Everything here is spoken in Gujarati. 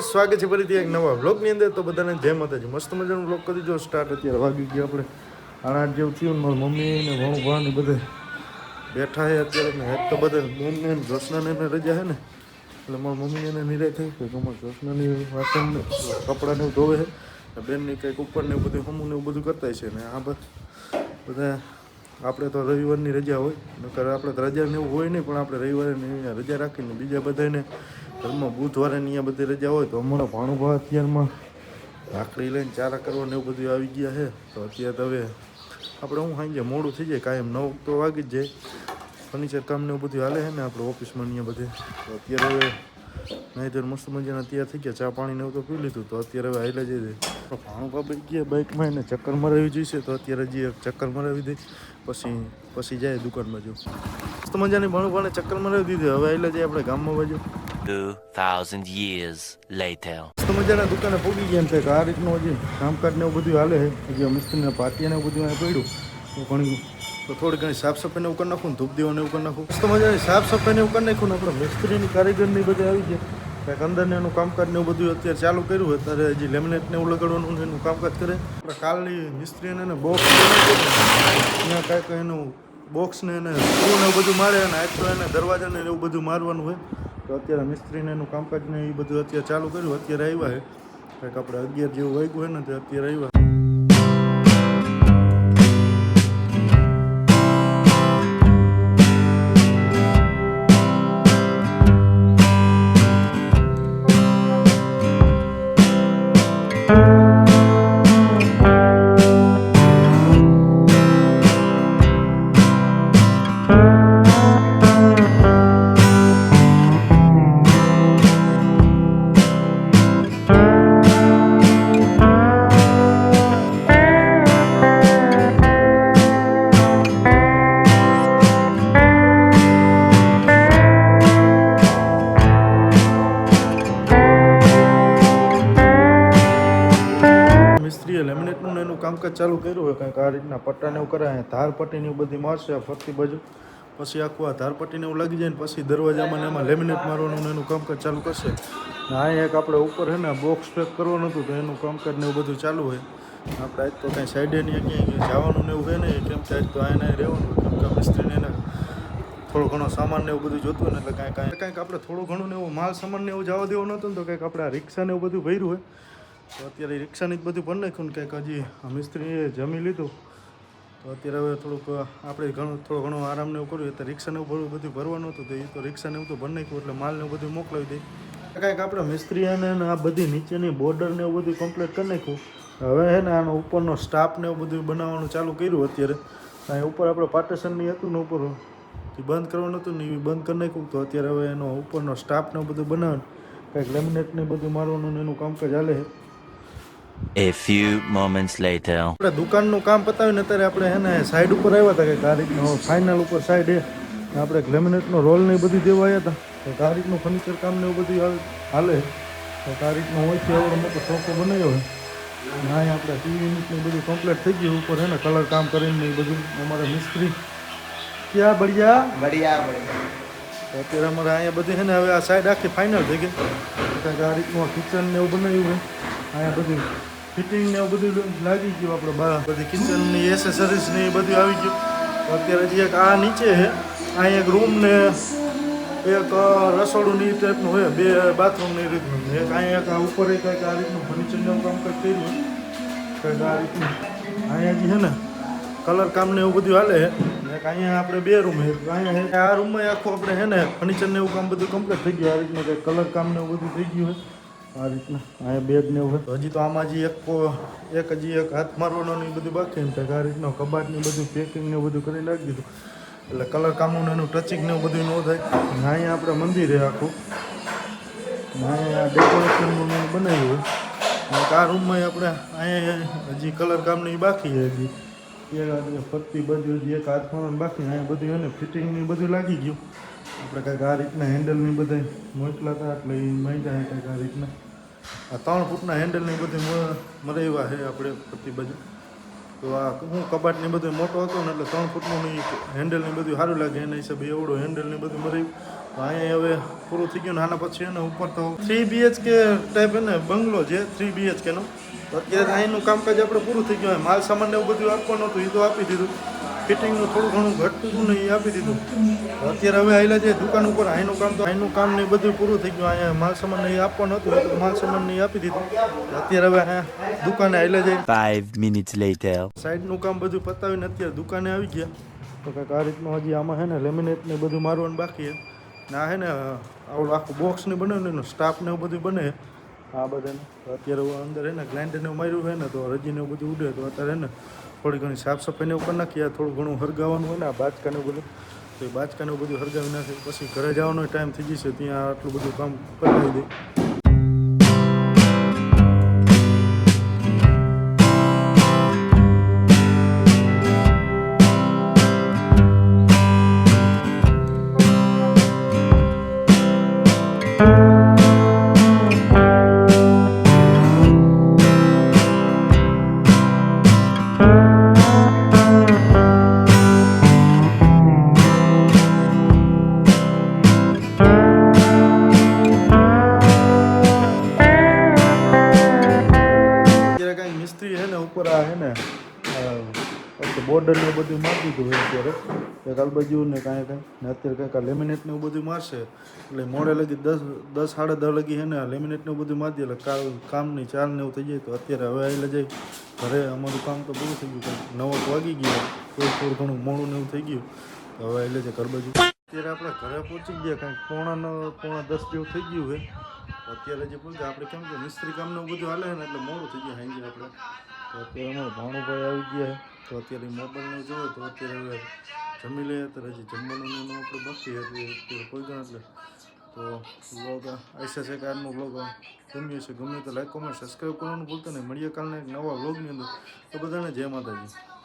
સ્વાગત છે ફરીથી એક નવા વ્લોગની અંદર. તો બધાને જય માતાજી. મસ્ત મજાનો વ્લોગ કરી દો સ્ટાર્ટ. અત્યારે વાગી ગયા આપણે 8 જેવું થયું. મારી મમ્મી ને ભણું ભાને બધે બેઠા છે અત્યારે. ને એક તો બધે બેનને જોશનાને રજા છે ને, એટલે મારી મમ્મી એને નિરાય થઈ કે અમારે જોશનાની વાસણ કપડાને એવું ધોવે છે, બેનની કંઈક ઉપર ને એવું બધું હમું ને એવું બધું કરતા છે. ને આ બધા આપણે તો રવિવારની રજા હોય, નકર આપણે તો રજા ને એવું હોય નહીં, પણ આપણે રવિવારે રજા રાખીને બીજા બધાને ઘરમાં બુધવારે અહીંયા બધી રજા હોય. તો અમારા ભાણુભા અત્યારમાં રાખડી લઈને ચારા કરવા ને એવું બધું આવી ગયા છે. તો અત્યારે તો હવે આપણે હું સાંજે મોડું થઈ જાય, કાયમ 9 તો વાગી જ જાય. ફર્નિચર કામ ને એવું બધું હાલે છે ને આપણે ઓફિસમાં અહીંયા બધે. તો અત્યારે હવે નહીં તો મસ્ત મજાના તૈયાર થઈ ગયા, ચા પાણીને એવું તો પી લીધું. તો અત્યારે હવે હાઈલા જઈ દે ભાણુભા બી ગયા બાઇકમાં, એને ચક્કર મરાવી જોઈશે. તો અત્યારે હજી એક ચક્કર મરાવી દઈ, પછી જાય દુકાનમાં. જો મસ્ત મજાની ભાણુભાને ચક્કર મરાવી દીધી. હવે હાઈલા જાય આપણે ગામમાં બાજુ. 2000 years later. મસ્ત મજાના દુકાને પહોંચી ગયા. એમ કંઈક આ રીતનું હજી કામકાજ ને એવું બધું હાલે છે. હજી મિસ્ત્રીને પાટિયા ને એવું બધું પડ્યું તો ઘણી, તો થોડી ઘણી સાફ સફાઈ ને એવું કરી નાખું, ધૂપ દેવાનું એવું કરી નાખું. મસ્ત મજાની સાફ સફાઈ ને એવું કરી નાખ્યું. ને આપણે મિસ્ત્રીની કારીગરની બધે આવી ગયા. કંઈક અંદર ને એનું કામકાજ ને એવું બધું અત્યારે ચાલુ કર્યું. અત્યારે હજી લેમિનેટ ને એવું લગાડવાનું એનું કામકાજ કરે. આપણે કાલની મિસ્ત્રીને એને બોક્સ ત્યાં કાંઈક એનું બોક્સ ને એને સ્ક્રૂ ને એવું બધું મારે, અને આજ તો એને દરવાજાને એવું બધું મારવાનું હોય. તો અત્યારે મિસ્ત્રીને એનું કામકાજ ને એ બધું અત્યારે ચાલુ કર્યું. અત્યારે આવ્યા છે કંઈક આપણે 11 જેવું વાગ્યું હોય ને, તે અત્યારે આવ્યા. મિસ્ત્રીએ લેમિનેટનું ને એનું કામકાજ ચાલુ કર્યું હોય. કંઈક આ રીતના પટ્ટાને એવું કરાય, ધાર પટ્ટીને એવું બધી મારશે ફરતી બાજુ. પછી આખું આ ધાર પટ્ટીને એવું લાગી જાય ને પછી દરવાજામાં ને એમાં લેમિનેટ મારવાનું ને એનું કામકાજ ચાલુ કરશે. ને અહીંયા એક આપણે ઉપર છે ને બોક્સ પેક કરવાનું હતું, તો એનું કામકાજ ને એવું બધું ચાલુ હોય. આપણે આજ તો કાંઈ સાઈડે નહીં, ક્યાંય જવાનું ને એવું હોય નહીં, કેમ કે આજ તો અહીંયા રહેવાનું હોય. કેમ કે મિસ્ત્રીને એને થોડો ઘણો સામાન ને એવું બધું જોતું હોય ને, એટલે કાંઈક આપણે થોડું ઘણું ને એવું માલ સામાન ને એવું જવા દેવું નહોતું ને, તો કંઈક આપણે આ રિક્ષા ને એવું બધું ભર્યું હોય. તો અત્યારે રિક્ષાની જ બધું ભરી નાખ્યું ને કંઈક હજી મિસ્ત્રીએ જમી લીધું. તો અત્યારે હવે થોડુંક આપણે થોડો ઘણો આરામ ને એવું કર્યું. એટલે રિક્ષાને એવું બધું ભરવાનું હતું, તો એ તો રિક્ષાને એવું તો ભરી નાખ્યું, એટલે માલને એવું બધું મોકલાવી દઈ. કાંઈક આપણે મિસ્ત્રીને આ બધી નીચેની બોર્ડર ને એવું બધું કમ્પ્લીટ કરી નાખ્યું. હવે છે ને આનો ઉપરનો સ્ટાફ ને એવું બધું બનાવવાનું ચાલુ કર્યું. અત્યારે અહીં ઉપર આપણે પાર્ટીશનની હતું ને ઉપર બંધ કરવાનું હતું ને એ બંધ કરી નાખ્યું. તો અત્યારે હવે એનો ઉપરનો સ્ટાફ ને બધું બનાવવાનું, કંઈક લેમિનેટ ને બધું મારવાનું ને એનું કામકાજ ચાલે છે. A few moments later. આપણે દુકાનનું કામ પતાવીને અત્યારે આપણે હે ને સાઈડ ઉપર આવ્યા હતા કે ગાડીનો ફાઇનલ ઉપર સાઈડ આપણે લેમિનેટનો રોલ ને બધું દેવા આવ્યા હતા. તો ગાડીનું ફર્નિચર કામ ને એવું બધું હાલે. તો ગાડીનો હોય છે એવડો મોટો સોફો બનાવ્યો હોય. ના આપણે ટીવી યુનિટ ને બધું કમ્પ્લીટ થઈ ગયું. ઉપર હે ને કલર કામ કરીને એ બધું અમારા મિસ્ત્રી ક્યાં બળિયા અત્યારે અમારે અહીંયા બધી છે ને હવે આ સાઈડ આખી ફાઇનલ થઈ ગઈ. ગાડીનું કિચન ને એવું બનાવ્યું હોય. અહીંયા બધું ફિટિંગ ને એવું બધું લાગી ગયું. આપણે બધી કિચનની એસેસરીઝ ને એ બધું આવી ગયું. તો અત્યારે જે એક આ નીચે છે, અહીંયા એક રૂમ ને એક રસોડું ની ટાઈપનું હોય, 2 બાથરૂમ ની રીતનું. એક અહીંયા એક આ ઉપર કંઈક આ રીતનું ફર્નિચરનું કામકાજ કર્યું કંઈક આ રીતનું. અહીંયા જે છે ને કલર કામ ને એવું બધું હાલે છે. એક અહીંયા આપણે 2 રૂમ છે. અહીંયા આ રૂમમાં આખું આપણે છે ને ફર્નિચર ને એવું કામ બધું કમ્પ્લીટ થઈ ગયું. આ રીતનું કંઈક કલર કામ ને એવું બધું થઈ ગયું હોય. આ રીતના અહીંયા બેગ ને એવું હોય. હજી તો આમાં હજી એક હાથ મારવાનો ને બધું બાકી ને કંઈક આ રીતનું કબાટ ને બધું પેકિંગ ને બધું કરી નાખી દીધું. એટલે કલર કામનું એનું ટચિંગ ને બધું ન થાય. અહીંયા આપણે મંદિર છે આખું, અહીંયા ડેકોરેશનનું બનાવ્યું હોય. આ રૂમમાં આપણે અહીંયા હજી કલર કામ ને બાકી છે. હજી ફરતી બાજુ હજી એક હાથ મારવાનું બાકી. અહીંયા બધું એને ફિટિંગ ને બધું લાગી ગયું. આપણે કંઈક આ રીતના હેન્ડલની બધા મોકલા હતા, એટલે એ માંગ્યા કંઈક આ રીતના આ 3 ફૂટના હેન્ડલની બધું મરાવ્યા છે આપણે ફરતી બાજુ. તો આ હું કબાટની બધું મોટો હતો ને, એટલે 3 ફૂટનું હેન્ડલની બધું સારું લાગે એના હિસાબે એવડો હેન્ડલની બધું મરાવ્યું. તો અહીંયા હવે પૂરું થઈ ગયું ને આના પછી એને ઉપર તો 3 BHK ટાઈપ એને બંગલો છે 3 BHK નો. તો અત્યારે અહીંનું કામકાજ આપણે પૂરું થઈ ગયું. માલ સામાન ને એવું બધું આપવાનું હતું એ તો આપી દીધું. ફિટિંગનું થોડું ઘણું ઘટતું હતું ને એ આપી દીધું. અત્યારે હવે આવેલા છે દુકાન ઉપર. અહીંનું કામ ને એ બધું પૂરું થઈ ગયું. અહીંયા માલ સામાન ને એ આપવાનું હતું એ તો માલ સામાન ને એ આપી દીધું. અત્યારે હવે અહીંયા દુકાને આવેલા છે. 5 minutes later. સાઈડનું કામ બધું પતાવીને અત્યારે દુકાને આવી ગયા. તો કંઈક આ રીતનું હજી આમાં છે ને લેમિનેટ ને બધું મારવાનું બાકી છે. ના હે ને આવડું આખું બોક્સ ને બને ને સ્ટાફ ને એવું બધું બને આ બધાને. તો અત્યારે અંદર હે ને ગ્લાઇન્ડર ને માર્યું હોય ને તો રજી ને એવું બધું ઉડે તો અત્યારે હે ને થોડી ઘણી સાફ સફાઈ ને એવું કરી નાખીએ. થોડું ઘણું હરગાવાનું હોય ને આ બાચકા ને બધું તો એ બાચકા ને બધું હરગાવી નાખે. પછી ઘરે જવાનો ટાઈમ થઈ જશે ત્યાં આટલું બધું કામ પતાવી દે. મિસ્ત્રી હે ને ઉપર આ હે ને બોર્ડર ને બધું મારી દીધું હોય અત્યારે કંઈક આલબાજુ ને કાંઈ ને અત્યારે કંઈક આ લેમિનેટ ને એવું બધું મારશે એટલે મોડે લગી 10 સાડા 10 લગી હે ને લેમિનેટ ને એવું બધું મારી દે એટલે કામની ચાલ ને એવું થઈ જાય. તો અત્યારે હવે આવેલા જાય ઘરે. અમારું કામ તો પૂરું થઈ ગયું. 9 વાગી ગયા થોડું ઘણું મોડું ને એવું થઈ ગયું. તો હવે આવેલા છે ઘર બાજુ. અત્યારે આપણે ઘરે પહોંચી ગયા કાંઈક પોણા 10 જેવું થઈ ગયું હોય. અત્યારે જે પૂછે આપણે કેમ કે મિસ્ત્રી કામનું બધું હાલે ને એટલે મોડું થઈ ગયું હાંજે આપણે. તો અત્યારે અમારો ભાણુભાઈ આવી ગયા. તો અત્યારે મોબાઈલને જોવે તો અત્યારે હવે જમી લઈએ. અત્યારે હજી જમવાનું આપણે બાકી અત્યારે કોઈ ગણ એટલે તો બ્લોગ આશા છે કે આજનો બ્લોગ ગમ્યો છે. ગમે તો લાઈક કોમેન્ટ સબસ્ક્રાઈબ કરવાનું ભૂલતા નહીં. મળીએ કાલના એક નવા બ્લોગની અંદર. તો બધાને જય માતાજી.